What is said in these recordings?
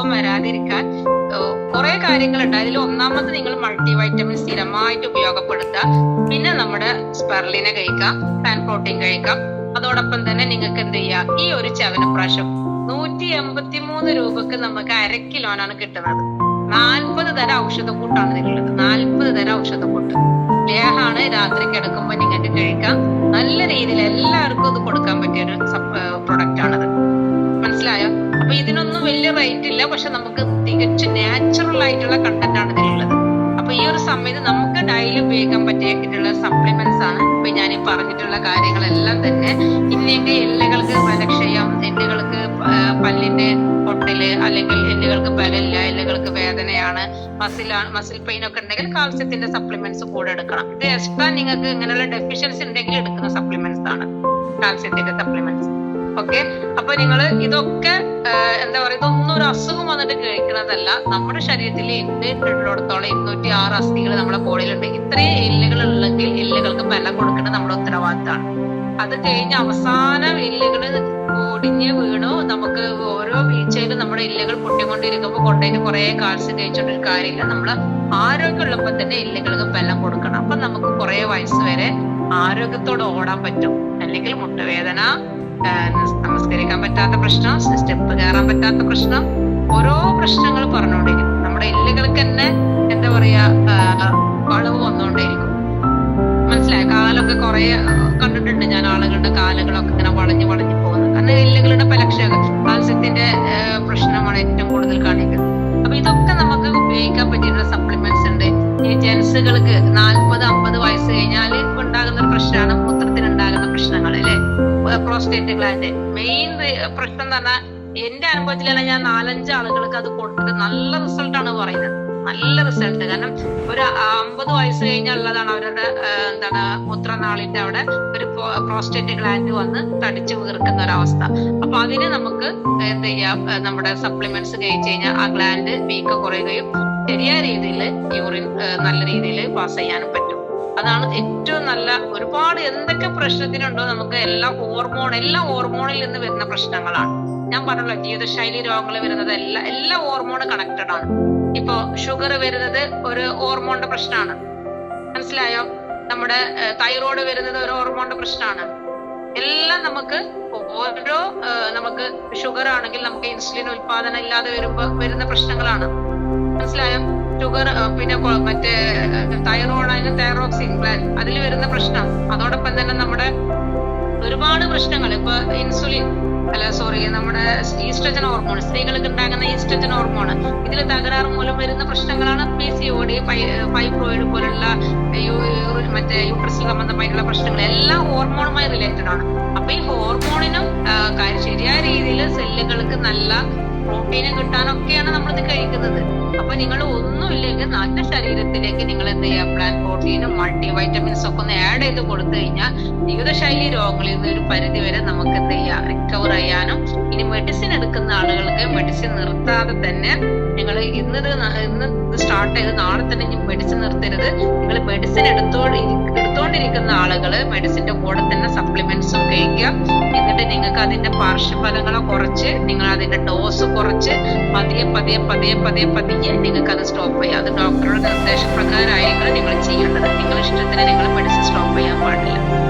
രോഗം വരാതിരിക്കാൻ കുറെ കാര്യങ്ങളുണ്ട്. അതിൽ ഒന്നാമത് നിങ്ങൾ മൾട്ടി വൈറ്റമിൻ സ്ഥിരമായിട്ട് ഉപയോഗപ്പെടുത്തുക. പിന്നെ നമ്മുടെ സ്പെർലിനെ കഴിക്കാം, പ്ലാന്റ് പ്രോട്ടീൻ കഴിക്കാം. അതോടൊപ്പം തന്നെ നിങ്ങൾക്ക് എന്ത് ചെയ്യാം, ഈ ഒരു ചവനപ്രാശം 183 രൂപക്ക് നമുക്ക് 1/2 കിലോനാണ് കിട്ടുന്നത്. 40 തരം ഔഷധക്കൂട്ടാണ് ഇതിലുള്ളത്. 40 തരം ഔഷധക്കൂട്ട് ലേഹാണ്. രാത്രി കിടക്കുമ്പോ നിങ്ങൾക്ക് കഴിക്കാം. നല്ല രീതിയിൽ എല്ലാവർക്കും ഇത് കൊടുക്കാൻ പറ്റിയ ഒരു പ്രൊഡക്റ്റ് ആണത്. മനസ്സിലായോ? അപ്പൊ ഇതിനൊന്നും വലിയ റേറ്റ് ഇല്ല, പക്ഷെ നമുക്ക് തികച്ചും നാച്ചുറൽ ആയിട്ടുള്ള കണ്ടന്റ് ആണ് ഇതിലുള്ളത്. അപ്പൊ ഈ ഒരു സമയത്ത് നമുക്ക് ഡെയിലി ഉപയോഗിക്കാൻ പറ്റിയിട്ടുള്ള സപ്ലിമെന്റ്സ് ആണ് ഇപ്പൊ ഞാൻ ഈ പറഞ്ഞിട്ടുള്ള കാര്യങ്ങളെല്ലാം തന്നെ. ഇല്ലെങ്കിൽ എല്ലുകൾക്ക് ബലക്ഷയം, എല്ലുകൾക്ക് പല്ലിന്റെ പൊട്ടല്, അല്ലെങ്കിൽ എല്ലുകൾക്ക് ബലമില്ല, എല്ലുകൾക്ക് വേദനയാണ്, മസിൽ പെയിൻ ഒക്കെ ഉണ്ടെങ്കിൽ കാൽസ്യത്തിന്റെ സപ്ലിമെന്റ്സ് കൂടെ എടുക്കണം. ഇത് എക്സ്ട്രാ നിങ്ങൾക്ക് ഇങ്ങനെയുള്ള ഡെഫിഷ്യൻസി ഉണ്ടെങ്കിൽ എടുക്കുന്ന സപ്ലിമെന്റ്സ് ആണ് കാൽസ്യത്തിന്റെ സപ്ലിമെന്റ്സ്. ഓക്കെ, അപ്പൊ നിങ്ങൾ ഇതൊക്കെ എന്താ പറയുക, ഇതൊന്നും ഒരു അസുഖം വന്നിട്ട് കഴിക്കുന്നതല്ല. നമ്മുടെ ശരീരത്തിൽ എല്ല് ഉള്ളിടത്തോളം 206 അസ്ഥികൾ നമ്മുടെ ബോഡിയിലുണ്ട്. ഇത്രയും എല്ലുകൾ ഉള്ളെങ്കിൽ എല്ലുകൾക്ക് ബലം കൊടുക്കേണ്ടത് നമ്മുടെ ഉത്തരവാദിത്തമാണ്. അത് കഴിഞ്ഞ് അവസാനം എല്ലുകൾ ഒടിഞ്ഞ് വീണു, നമുക്ക് ഓരോ വീഴ്ചയിലും നമ്മുടെ എല്ലുകൾ പൊട്ടിക്കൊണ്ടിരിക്കുമ്പോൾ കൊണ്ടതിന് കുറെ കാൽസ്യം കഴിച്ചോണ്ടൊരു കാര്യമില്ല. നമ്മൾ ആരോഗ്യമുള്ളപ്പോൾ തന്നെ എല്ലുകൾക്ക് ബലം കൊടുക്കണം. അപ്പൊ നമുക്ക് കുറെ വയസ്സ് വരെ ആരോഗ്യത്തോടെ ഓടാൻ പറ്റും. അല്ലെങ്കിൽ മുട്ടുവേദന, നമസ്കരിക്കാൻ പറ്റാത്ത പ്രശ്നം, സ്റ്റെപ്പ് കയറാൻ പറ്റാത്ത പ്രശ്നം, ഓരോ പ്രശ്നങ്ങൾ പറഞ്ഞുകൊണ്ടിരിക്കും. നമ്മുടെ എല്ലുകൾക്ക് തന്നെ എന്താ പറയാ വളവ് വന്നുകൊണ്ടേയിരിക്കും. മനസ്സിലായോ? കാലൊക്കെ കുറെ കണ്ടിട്ടുണ്ട് ഞാൻ, ആളുകളുടെ കാലുകളൊക്കെ ഇങ്ങനെ വളഞ്ഞു പോകുന്നത്. കാരണം എല്ലുകളുടെ ബലക്ഷയം, കാൽസ്യത്തിന്റെ പ്രശ്നമാണ് ഏറ്റവും കൂടുതൽ കാണിക്കുന്നത്. അപ്പൊ ഇതൊക്കെ നമുക്ക് ഉപയോഗിക്കാൻ പറ്റിയിട്ടുള്ള സപ്ലിമെന്റ്സ് ഉണ്ട്. ഈ ജെൻസുകൾക്ക് 40-50 വയസ്സ് കഴിഞ്ഞാൽ ഉണ്ടാകുന്ന ഒരു പ്രശ്നമാണ് മൂത്രത്തിനുണ്ടാകുന്ന പ്രശ്നങ്ങൾ, അല്ലെ? പ്രോസ്റ്റേറ്റ് ഗ്ലാൻഡ് മെയിൻ പ്രശ്നം എന്ന് പറഞ്ഞാൽ, എന്റെ അനുഭവത്തിലാണ് ഞാൻ 4-5 ആളുകൾക്ക് അത് കൊടുത്തിട്ട് നല്ല റിസൾട്ടാണ് പറയുന്നത്. നല്ല റിസൾട്ട്. കാരണം ഒരു 50 വയസ്സ് കഴിഞ്ഞുള്ളതാണ് അവരുടെ എന്താണ് മൂത്രനാളിന്റെ അവിടെ ഒരു പ്രോസ്റ്റേറ്റ് ഗ്ലാൻഡ് വന്ന് തടിച്ചു വീർക്കുന്ന ഒരവസ്ഥ. അപ്പൊ അതിന് നമുക്ക് എന്ത് ചെയ്യാം, നമ്മുടെ സപ്ലിമെന്റ്സ് കഴിച്ചു കഴിഞ്ഞാൽ ആ ഗ്ലാൻഡ് വീക്കം കുറയുകയും ശരിയായ രീതിയിൽ യൂറിൻ നല്ല രീതിയിൽ പാസ് ചെയ്യാനും പറ്റും. അതാണ് ഏറ്റവും നല്ല. ഒരുപാട് എന്തൊക്കെ പ്രശ്നത്തിനുണ്ടോ നമുക്ക് എല്ലാം ഹോർമോണിൽ നിന്ന് വരുന്ന പ്രശ്നങ്ങളാണ്. ഞാൻ പറഞ്ഞല്ലോ, ജീവിതശൈലി രോഗങ്ങൾ വരുന്നത് എല്ലാ ഹോർമോൺ കണക്റ്റഡ് ആണ്. ഇപ്പൊ ഷുഗർ വരുന്നത് ഒരു ഹോർമോണിന്റെ പ്രശ്നമാണ്. മനസ്സിലായോ? നമ്മുടെ തൈറോയ്ഡ് വരുന്നത് ഒരു ഹോർമോണിന്റെ പ്രശ്നമാണ്. എല്ലാം നമുക്ക് ഓരോ നമുക്ക് ഷുഗർ ആണെങ്കിൽ നമുക്ക് ഇൻസുലിൻ ഉൽപാദനം ഇല്ലാതെ വരുന്ന പ്രശ്നങ്ങളാണ്. മനസ്സിലായോ? ഷുഗർ പിന്നെ മറ്റേ തൈറോയ്ഡ്, തൈറോക്സിൻ ഗ്ലാൻഡ്, അതിൽ വരുന്ന പ്രശ്നം. അതോടൊപ്പം തന്നെ നമ്മുടെ ഒരുപാട് പ്രശ്നങ്ങൾ, ഇപ്പൊ നമ്മുടെ ഈസ്ട്രജൻ ഹോർമോൺ, സ്ത്രീകൾക്ക് ഉണ്ടാകുന്ന ഈസ്ട്രജൻ ഹോർമോൺ, ഇതിൽ തകരാറ് മൂലം വരുന്ന പ്രശ്നങ്ങളാണ് PCOD, ഫൈബ്രോയിഡ് പോലുള്ള മറ്റേ യൂട്രസിൽ സംബന്ധമായിട്ടുള്ള പ്രശ്നങ്ങൾ. എല്ലാം ഹോർമോണുമായി റിലേറ്റഡ് ആണ്. അപ്പൊ ഈ ഹോർമോണിനും ശരിയായ രീതിയിൽ സെല്ലുകൾക്ക് നല്ല പ്രോട്ടീനും കിട്ടാനൊക്കെയാണ് നമ്മളിത് കഴിക്കുന്നത്. അപ്പൊ നിങ്ങൾ ഒന്നുമില്ലെങ്കിൽ നല്ല ശരീരത്തിലേക്ക് നിങ്ങൾ എന്ത് ചെയ്യുക, പ്ലാന്റ് പ്രോട്ടീനും മൾട്ടി വൈറ്റമിൻസ് ഒക്കെ ഒന്ന് ആഡ് ചെയ്ത് കൊടുത്തു കഴിഞ്ഞാൽ ജീവിതശൈലി രോഗങ്ങളിൽ നിന്ന് ഒരു പരിധി വരെ നമുക്ക് എന്ത് ചെയ്യാം, റിക്കവർ ചെയ്യാനും. ഇനി മെഡിസിൻ എടുക്കുന്ന ആളുകൾക്ക് മെഡിസിൻ നിർത്താതെ തന്നെ നിങ്ങൾ ഇന്ന് സ്റ്റാർട്ട് ചെയ്ത് നാളെ തന്നെ ഇനി മെഡിസിൻ നിർത്തരുത്. നിങ്ങൾ മെഡിസിൻ എടുത്തോണ്ടിരിക്കുന്ന ആളുകള് മെഡിസിന്റെ കൂടെ തന്നെ സപ്ലിമെന്റ്സും കഴിക്കുക. എന്നിട്ട് നിങ്ങൾക്ക് അതിന്റെ പാർശ്വഫലങ്ങളെ കുറച്ച്, നിങ്ങൾ അതിന്റെ ഡോസ് കുറച്ച് പതിയെ നിങ്ങൾക്ക് അത് സ്റ്റോപ്പ് ചെയ്യാം. അത് ഡോക്ടറുടെ നിർദ്ദേശപ്രകാരമായിരിക്കും നിങ്ങൾ ചെയ്യേണ്ടത്. നിങ്ങളുടെ ഇഷ്ടത്തിന് നിങ്ങൾ മെഡിസിൻ സ്റ്റോപ്പ് ചെയ്യാൻ പാടില്ല.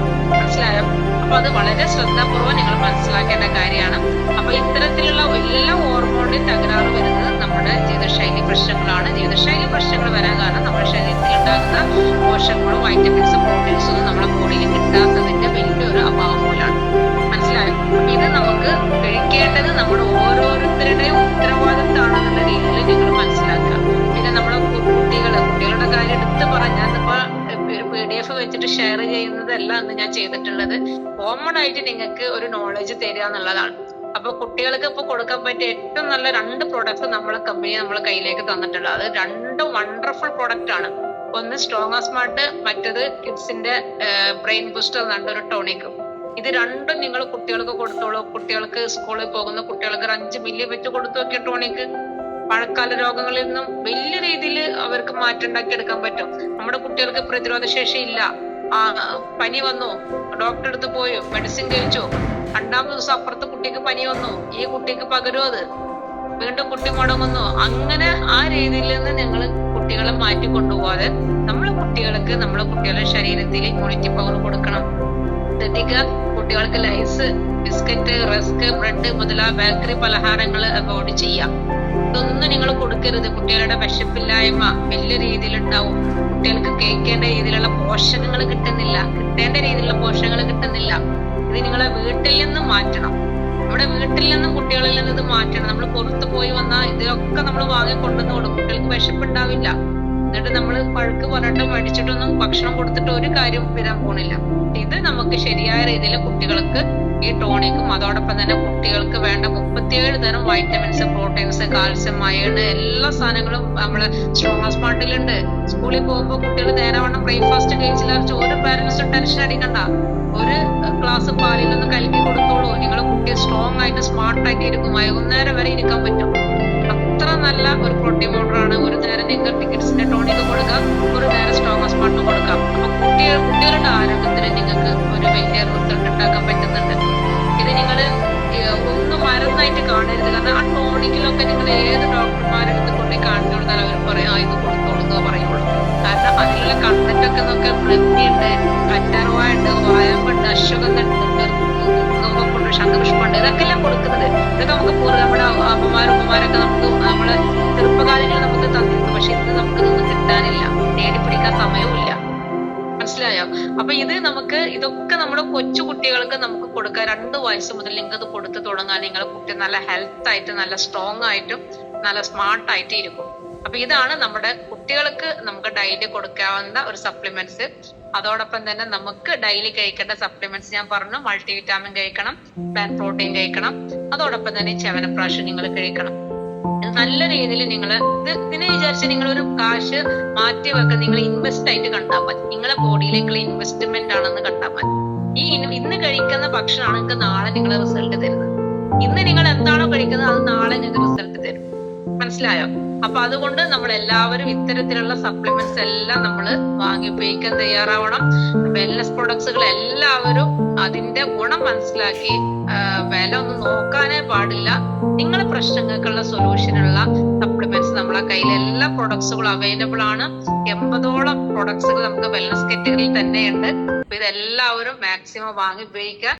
മനസ്സിലായോ? അപ്പൊ അത് വളരെ ശ്രദ്ധാപൂർവ്വം നിങ്ങൾ മനസ്സിലാക്കേണ്ട കാര്യമാണ്. അപ്പൊ ഇത്തരത്തിലുള്ള എല്ലാ ഹോർമോണിന്റെയും തകരാറ് വരുന്നത് നമ്മുടെ ജീവിതശൈലി പ്രശ്നങ്ങളാണ്. ജീവിതശൈലി പ്രശ്നങ്ങൾ വരാൻ കാരണം നമ്മുടെ ശരീരത്തിൽ ഉണ്ടാകുന്ന പോഷകങ്ങളും വൈറ്റമിൻസും പ്രോട്ടീൻസും ഒന്നും നമ്മുടെ ബോഡിയിൽ കിട്ടാത്തതിന്റെ വലിയൊരു അഭാവം മൂലമാണ്. മനസ്സിലായോ? ഇത് നമുക്ക് കഴിക്കേണ്ടത് നമ്മുടെ ഓരോരുത്തരുടെയും ഉത്തരവാദിത്തമാണെന്നുള്ള രീതിയിൽ നിങ്ങൾ മനസ്സിലാക്കുക. പിന്നെ നമ്മുടെ കുട്ടികളുടെ കാര്യം എടുത്ത് പറഞ്ഞാൽ ഇപ്പൊ PDF വെച്ചിട്ട് ഷെയർ ചെയ്യുന്നതല്ല എന്ന് ഞാൻ ചെയ്തിട്ടുള്ളത്. കോമൺ ആയിട്ട് നിങ്ങൾക്ക് ഒരു നോളജ് തരിക എന്നുള്ളതാണ്. അപ്പൊ കുട്ടികൾക്ക് ഇപ്പൊ കൊടുക്കാൻ പറ്റിയ ഏറ്റവും നല്ല 2 പ്രോഡക്ട്സ് നമ്മളെ കമ്പനി നമ്മളെ കയ്യിലേക്ക് തന്നിട്ടുള്ളത്. അത് 2 വണ്ടർഫുൾ പ്രോഡക്റ്റ് ആണ്. ഒന്ന് സ്ട്രോങ് സ്മാർട്ട്, മറ്റേത് കിഡ്സിന്റെ ബ്രെയിൻ ബൂസ്റ്റർ എന്നുണ്ട് ഒരു ടോണിക്. ഇത് 2ഉം നിങ്ങൾ കുട്ടികൾക്ക് കൊടുത്തോളൂ. കുട്ടികൾക്ക് സ്കൂളിൽ പോകുന്ന കുട്ടികൾക്ക് 5 മില്ലി വെച്ച് കൊടുത്തു നോക്കിയ ടോണിക് മഴക്കാല രോഗങ്ങളിൽ നിന്നും വലിയ രീതിയിൽ അവർക്ക് മാറ്റം ഉണ്ടാക്കി എടുക്കാൻ പറ്റും. നമ്മുടെ കുട്ടികൾക്ക് പ്രതിരോധ ശേഷി ഇല്ല, പനി വന്നു, ഡോക്ടറെ അടുത്ത് പോയി മെഡിസിൻ കഴിച്ചു, 2ാം ദിവസം അപ്പുറത്തെ കുട്ടിക്ക് പനി വന്നു, ഈ കുട്ടിക്ക് പകരും അത്. വീണ്ടും കുട്ടി മുടങ്ങുന്നു, അങ്ങനെ ആ രീതിയിൽ നിന്ന് ഞങ്ങൾ കുട്ടികളെ മാറ്റി കൊണ്ടുപോകാതെ നമ്മളെ കുട്ടികളുടെ ശരീരത്തിൽ ഇമ്മ്യൂണിറ്റി പവർ കൊടുക്കണം. ശ്രദ്ധിക്കുക, കുട്ടികൾക്ക് ലൈസ്, ബിസ്ക്കറ്റ്, റസ്ക്, ബ്രെഡ് മുതലായ ബേക്കറി പലഹാരങ്ങൾ അവോയ്ഡ് ചെയ്യാം. ഇതൊന്നും നിങ്ങൾ കൊടുക്കരുത്. കുട്ടികളുടെ വിശപ്പില്ലായ്മ വലിയ രീതിയിൽ ഉണ്ടാവും. കുട്ടികൾക്ക് കേൾക്കേണ്ട രീതിയിലുള്ള പോഷകങ്ങൾ കിട്ടുന്നില്ല, കിട്ടേണ്ട രീതിയിലുള്ള പോഷകങ്ങൾ കിട്ടുന്നില്ല. ഇത് നിങ്ങളെ വീട്ടിൽ നിന്നും മാറ്റണം. നമ്മുടെ വീട്ടിൽ നിന്നും കുട്ടികളിൽ നിന്ന് ഇത് മാറ്റണം. നമ്മൾ പുറത്ത് പോയി വന്നാൽ ഇതൊക്കെ നമ്മൾ വാങ്ങിക്കൊണ്ടുവന്ന് കൊടുക്കും. കുട്ടികൾക്ക് വിശപ്പുണ്ടാവില്ല. എന്നിട്ട് നമ്മൾ പഴുക്ക് പറഞ്ഞിട്ടും മടിച്ചിട്ടൊന്നും ഭക്ഷണം കൊടുത്തിട്ട് ഒരു കാര്യം വരാൻ പോണില്ല. ഇത് നമുക്ക് ശരിയായ രീതിയിൽ കുട്ടികൾക്ക് ഈ ടോണിക്കും അതോടൊപ്പം തന്നെ കുട്ടികൾക്ക് വേണ്ട 37 തരം വൈറ്റമിൻസ്, പ്രോട്ടീൻസ്, കാൽസ്യം, അയൺ എല്ലാ സാധനങ്ങളും നമ്മള് സ്ട്രോങ് സ്മാർട്ടിലുണ്ട്. സ്കൂളിൽ പോകുമ്പോൾ കുട്ടികൾ നേരവണ്ണം ബ്രേക്ക്ഫാസ്റ്റ് കഴിച്ചില്ല. ഒരു പാരന്റ്സും ടെൻഷൻ അടിക്കണ്ട. ഒരു ഗ്ലാസ് പാലിലൊന്ന് കലക്കി കൊടുത്തോളൂ. നിങ്ങളെ കുട്ടി സ്ട്രോങ് ആയിട്ട് സ്മാർട്ടായിട്ട് ഇരിക്കും. വൈകുന്നേരം വരെ ഇരിക്കാൻ പറ്റും. അത്ര നല്ല ഒരു പ്രോട്ടീൻ പൗഡറാണ്. ഒരു നേരം നിങ്ങൾ ടിക്കറ്റ്സിന്റെ ടോണിക്ക് കൊടുക്കാം, ഒരു നേരം സ്ട്രോങ് സ്മാർട്ട് കൊടുക്കാം. അപ്പൊ കുട്ടികളുടെ ആരോഗ്യത്തിന് നിങ്ങൾക്ക് ഒരു വലിയ റിസൾട്ട് ഉണ്ടാക്കാൻ പറ്റുന്നുണ്ട്. ഇത് നിങ്ങൾ ഒന്നും മരുന്നായിട്ട് കാണരുത്. കാരണം ആ ടോണിക്കിലൊക്കെ നിങ്ങൾ ഏത് ഡോക്ടർമാരെടുത്ത് കൊണ്ടുപോയി കാണിച്ചു കൊടുത്താൽ അവർ പറയാം ഇത് കൊടുത്തോളൂ എന്നോ പറയുള്ളൂ. കാരണം അതിലുള്ള കണ്ടന്റ് ഒക്കെ നോക്കിയാൽ വൃത്തിയുണ്ട്, കറ്റാർവാഴുണ്ട്, വായമ്പുണ്ട്, അശ്വഗന്ധുണ്ട്, നോമ്പുണ്ട്, ശംഖപുഷ്പുണ്ട്, ഇതൊക്കെ എല്ലാം കൊടുക്കുന്നത്. ഇതൊക്കെ നമുക്ക് നമ്മുടെ ഉമ്മമാരൊക്കെ നമുക്ക് നമ്മളെ ചെറുപ്പകാലങ്ങളിൽ നമുക്ക് തന്നിരുന്നു. പക്ഷെ ഇന്ന് നമുക്കിതൊന്നും കിട്ടാനില്ല, നേടിപ്പിടിക്കാൻ സമയവുമില്ല. മനസ്സിലായോ? അപ്പൊ ഇതൊക്കെ നമ്മുടെ കൊച്ചു കുട്ടികൾക്ക് നമുക്ക് കൊടുക്കാം. 2 വയസ്സ് മുതൽ നിങ്ങൾക്ക് ഇത് കൊടുത്തു തുടങ്ങാൻ നിങ്ങളുടെ കുട്ടി നല്ല ഹെൽത്ത് ആയിട്ട്, നല്ല സ്ട്രോങ് ആയിട്ടും, നല്ല സ്മാർട്ട് ആയിട്ട് ഇരിക്കും. അപ്പൊ ഇതാണ് നമ്മുടെ കുട്ടികൾക്ക് നമുക്ക് ഡെയിലി കൊടുക്കാവുന്ന ഒരു സപ്ലിമെന്റ്സ്. അതോടൊപ്പം തന്നെ നമുക്ക് ഡെയിലി കഴിക്കേണ്ട സപ്ലിമെന്റ്സ് ഞാൻ പറഞ്ഞു. മൾട്ടി വിറ്റാമിൻ കഴിക്കണം, പ്ലാന്റ് പ്രോട്ടീൻ കഴിക്കണം, അതോടൊപ്പം തന്നെ ചവനപ്രാശം നിങ്ങൾ കഴിക്കണം. നല്ല രീതിയിൽ നിങ്ങൾ ഇതിനെ വിചാരിച്ച് നിങ്ങൾ ഒരു കാശ് മാറ്റി വെക്കാൻ നിങ്ങൾ ഇൻവെസ്റ്റ് ആയിട്ട് കണ്ടാൽ മതി. നിങ്ങളെ ബോഡിയിലേക്കുള്ള ഇൻവെസ്റ്റ്മെന്റ് ആണെന്ന് കണ്ടാൽ മതി. ഇന്ന് കഴിക്കുന്ന ഭക്ഷണമാണ് നിങ്ങൾക്ക് നാളെ നിങ്ങൾ റിസൾട്ട് തരുന്നത്. ഇന്ന് നിങ്ങൾ എന്താണോ കഴിക്കുന്നത് അത് നാളെ നിങ്ങൾക്ക് റിസൾട്ട് തരും. മനസ്സിലായോ? അപ്പൊ അതുകൊണ്ട് നമ്മൾ എല്ലാവരും ഇത്തരത്തിലുള്ള സപ്ലിമെന്റ്സ് എല്ലാം നമ്മൾ വാങ്ങി ഉപയോഗിക്കാൻ തയ്യാറാവണം. വെൽനസ് പ്രൊഡക്ട്സുകൾ എല്ലാവരും അതിന്റെ ഗുണം മനസ്സിലാക്കി വില ഒന്നും നോക്കാനേ പാടില്ല. നിങ്ങളെ പ്രശ്നങ്ങൾക്കുള്ള സൊല്യൂഷനുള്ള സപ്ലിമെന്റ്സ് നമ്മളെ കയ്യിൽ എല്ലാ പ്രൊഡക്ട്സുകളും അവൈലബിൾ ആണ്. 80ഓളം പ്രൊഡക്ട്സുകൾ നമുക്ക് വെൽനസ് കാറ്റഗറിയിൽ തന്നെയുണ്ട്. അപ്പൊ ഇതെല്ലാവരും മാക്സിമം വാങ്ങി ഉപയോഗിക്കുക.